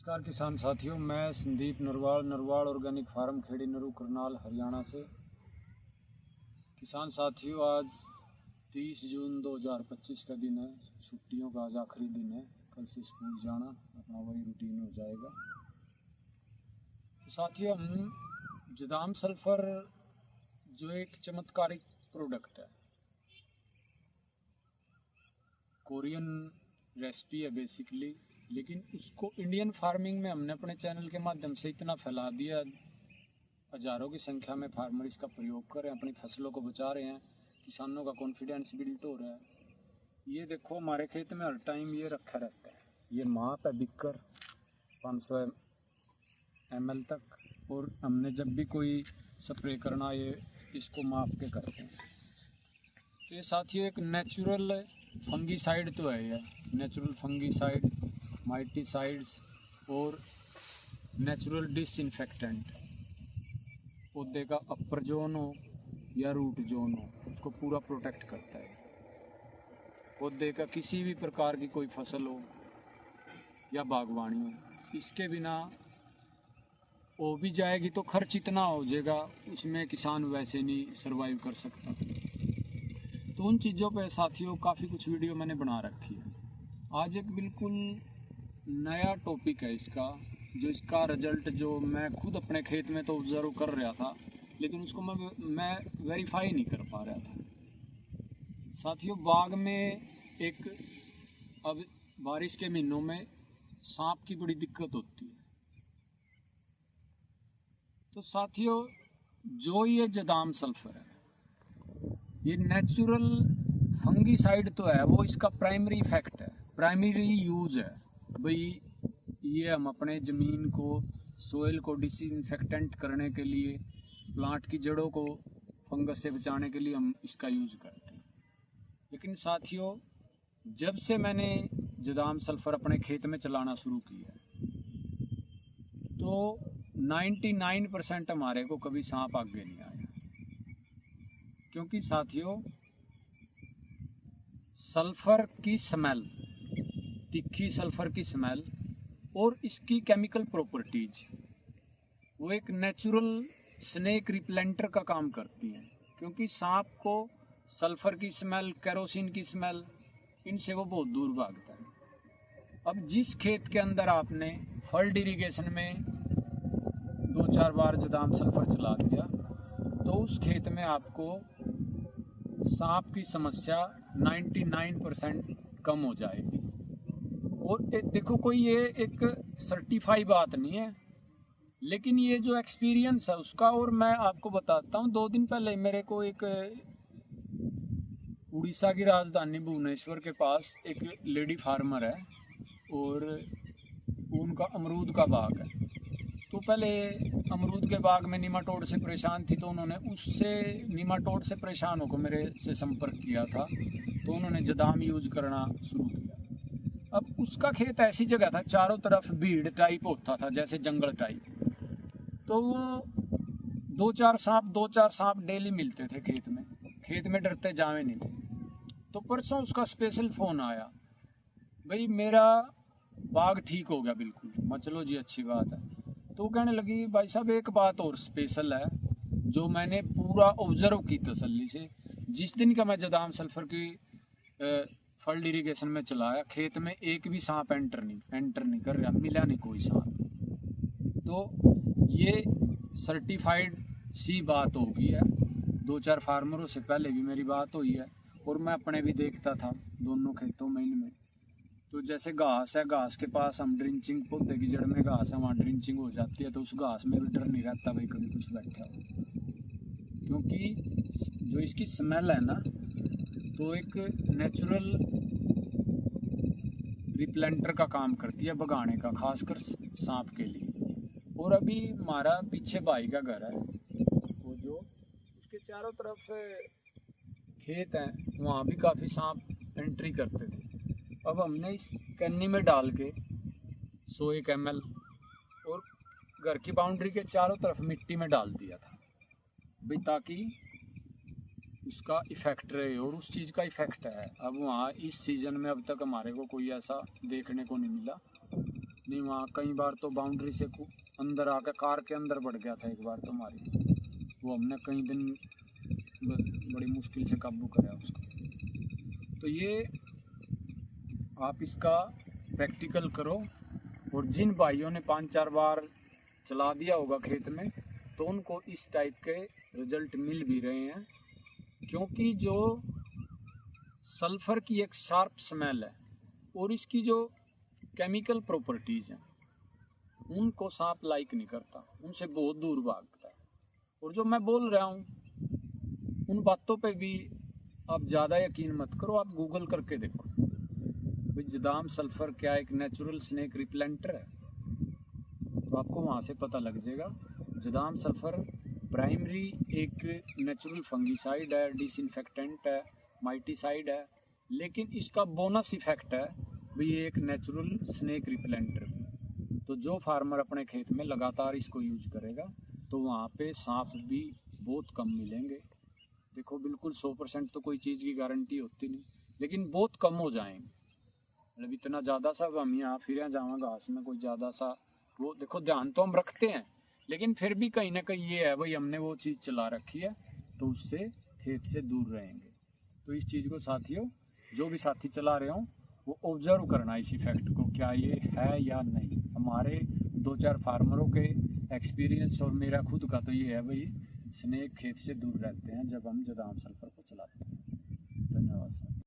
नमस्कार किसान साथियों, मैं संदीप नरवाल ऑर्गेनिक फार्म खेड़ी नरू करनाल हरियाणा से। किसान साथियों, आज 30 जून 2025 का दिन है। छुट्टियों का आज आखिरी दिन है। कल से स्कूल जाना अपना वही रूटीन हो जाएगा। तो साथियों, हम जदाम सल्फर जो एक चमत्कारिक प्रोडक्ट है, कोरियन रेसिपी है बेसिकली, लेकिन उसको इंडियन फार्मिंग में हमने अपने चैनल के माध्यम से इतना फैला दिया, हज़ारों की संख्या में फार्मर इसका प्रयोग कर रहे हैं, अपनी फसलों को बचा रहे हैं, किसानों का कॉन्फिडेंस बिल्ड हो रहा है। ये देखो, हमारे खेत में हर टाइम ये रखा रहता है। ये माप है बिकर 500 ml तक, और हमने जब भी कोई स्प्रे करना ये इसको माप के करते हैं। तो ये साथियों एक नेचुरल फंगीसाइड तो है। ये नेचुरल फंगीसाइड, माइटिसाइड्स और नेचुरल डिसइंफेक्टेंट, पौधे का अपर जोन हो या रूट जोन हो, उसको पूरा प्रोटेक्ट करता है। पौधे का किसी भी प्रकार की कोई फसल हो या बागवानी हो, इसके बिना हो भी जाएगी तो खर्च इतना हो जाएगा, उसमें किसान वैसे नहीं सरवाइव कर सकता। तो उन चीज़ों पे साथियों काफ़ी कुछ वीडियो मैंने बना रखी है। आज एक बिल्कुल नया टॉपिक है इसका, जो इसका रिजल्ट जो मैं खुद अपने खेत में तो ऑब्जर्व कर रहा था, लेकिन उसको मैं वेरीफाई नहीं कर पा रहा था। साथियों, बाग में एक अब बारिश के महीनों में सांप की बड़ी दिक्कत होती है। तो साथियों, जो ये जदाम सल्फर है, ये नेचुरल फंगीसाइड तो है, वो इसका प्राइमरी इफेक्ट है, प्राइमरी यूज है। भाई ये हम अपने ज़मीन को, सोइल को डिसइंफेक्टेंट करने के लिए, प्लांट की जड़ों को फंगस से बचाने के लिए हम इसका यूज करते हैं। लेकिन साथियों, जब से मैंने जदाम सल्फर अपने खेत में चलाना शुरू किया तो 99% हमारे को कभी सांप आगे नहीं आया। क्योंकि साथियों, सल्फर की स्मेल, तीखी सल्फर की स्मेल और इसकी केमिकल प्रॉपर्टीज, वो एक नेचुरल स्नेक रिपेलेंटर का काम करती हैं। क्योंकि सांप को सल्फर की स्मेल, केरोसिन की स्मेल, इनसे वो बहुत दूर भागता है। अब जिस खेत के अंदर आपने फल्ड इरिगेशन में 2-4 बार जदाम सल्फर चला दिया, तो उस खेत में आपको सांप की समस्या 99% कम हो जाएगी। और देखो, कोई ये एक सर्टिफाई बात नहीं है, लेकिन ये जो एक्सपीरियंस है उसका। और मैं आपको बताता हूँ, 2 दिन पहले मेरे को एक उड़ीसा की राजधानी भुवनेश्वर के पास एक लेडी फार्मर है, और उनका अमरूद का बाग है। तो पहले अमरूद के बाग में निमाटोड से परेशान थी, तो उन्होंने उससे निमाटोड से परेशान होकर मेरे से संपर्क किया था। तो उन्होंने जदाम यूज करना शुरू किया। अब उसका खेत ऐसी जगह था, चारों तरफ भीड़ टाइप होता था, जैसे जंगल टाइप। तो वो 2-4 सांप डेली मिलते थे खेत में डरते जावे नहीं थे। तो परसों उसका स्पेशल फ़ोन आया, भाई मेरा बाग ठीक हो गया बिल्कुल। मैं चलो जी, अच्छी बात है। तो कहने लगी, भाई साहब एक बात और स्पेशल है जो मैंने पूरा ऑब्जर्व की तसल्ली से। जिस दिन का मैं जदाम सल्फर की फल्ड इरिगेशन में चलाया, खेत में एक भी सांप एंटर नहीं कर रहा, मिला नहीं कोई सांप। तो ये सर्टिफाइड सी बात हो गई है। 2-4 फार्मरों से पहले भी मेरी बात हुई है, और मैं अपने भी देखता था दोनों खेतों में इनमें। तो जैसे घास है, घास के पास हम ड्रिंचिंग, पौधे की जड़ में घास है, वहाँ ड्रिंचिंग हो जाती है, तो उस घास में भी डर नहीं रहता भाई कभी कुछ बैठा हो। क्योंकि जो इसकी स्मेल है ना, तो एक नेचुरल रिपेलेंटर का काम करती है, भगाने का, खासकर सांप के लिए। और अभी हमारा पीछे भाई का घर है, वो जो उसके चारों तरफ खेत हैं, वहाँ भी काफ़ी सांप एंट्री करते थे। अब हमने इस कन्नी में डाल के 100 ml और घर की बाउंड्री के चारों तरफ मिट्टी में डाल दिया था भाई, ताकि उसका इफ़ेक्ट रहे। और उस चीज़ का इफ़ेक्ट है। अब वहाँ इस सीज़न में अब तक हमारे को कोई ऐसा देखने को नहीं मिला। नहीं, वहाँ कई बार तो बाउंड्री से अंदर आकर कार के अंदर बढ़ गया था एक बार तो हमारी, वो हमने कई दिन बस बड़ी मुश्किल से काबू कराया उसको। तो ये आप इसका प्रैक्टिकल करो, और जिन भाइयों ने 5-4 बार चला दिया होगा खेत में तो उनको इस टाइप के रिजल्ट मिल भी रहे हैं, क्योंकि जो सल्फर की एक शार्प स्मेल है और इसकी जो केमिकल प्रॉपर्टीज़ हैं उनको सांप लाइक नहीं करता, उनसे बहुत दूर भागता है। और जो मैं बोल रहा हूँ उन बातों पे भी आप ज़्यादा यकीन मत करो, आप गूगल करके देखो भाई जदाम सल्फर क्या एक नेचुरल स्नेक रिपेलेंटर है, तो आपको वहाँ से पता लग जाएगा। जदाम सल्फर प्राइमरी एक नेचुरल फंगीसाइड है, डिसइंफेक्टेंट है, माइटिसाइड है, लेकिन इसका बोनस इफेक्ट है भाई ये एक नेचुरल स्नेक रिपेलेंटर भी। तो जो फार्मर अपने खेत में लगातार इसको यूज करेगा तो वहाँ पे सांप भी बहुत कम मिलेंगे। देखो बिल्कुल 100% तो कोई चीज़ की गारंटी होती नहीं, लेकिन बहुत कम हो जाएंगे। मतलब इतना ज़्यादा सा हम यहाँ फिर जावा घास में कोई ज़्यादा सा वो, देखो ध्यान तो हम रखते हैं लेकिन फिर भी कहीं ना कहीं ये है भाई हमने वो चीज़ चला रखी है तो उससे खेत से दूर रहेंगे। तो इस चीज़ को साथियों, जो भी साथी चला रहे हों वो ऑब्जर्व करना इस इफेक्ट को, क्या ये है या नहीं। हमारे 2-4 फार्मरों के एक्सपीरियंस और मेरा खुद का तो ये है भाई स्नेक खेत से दूर रहते हैं जब हम जदाम सल्फर को चलाते हैं।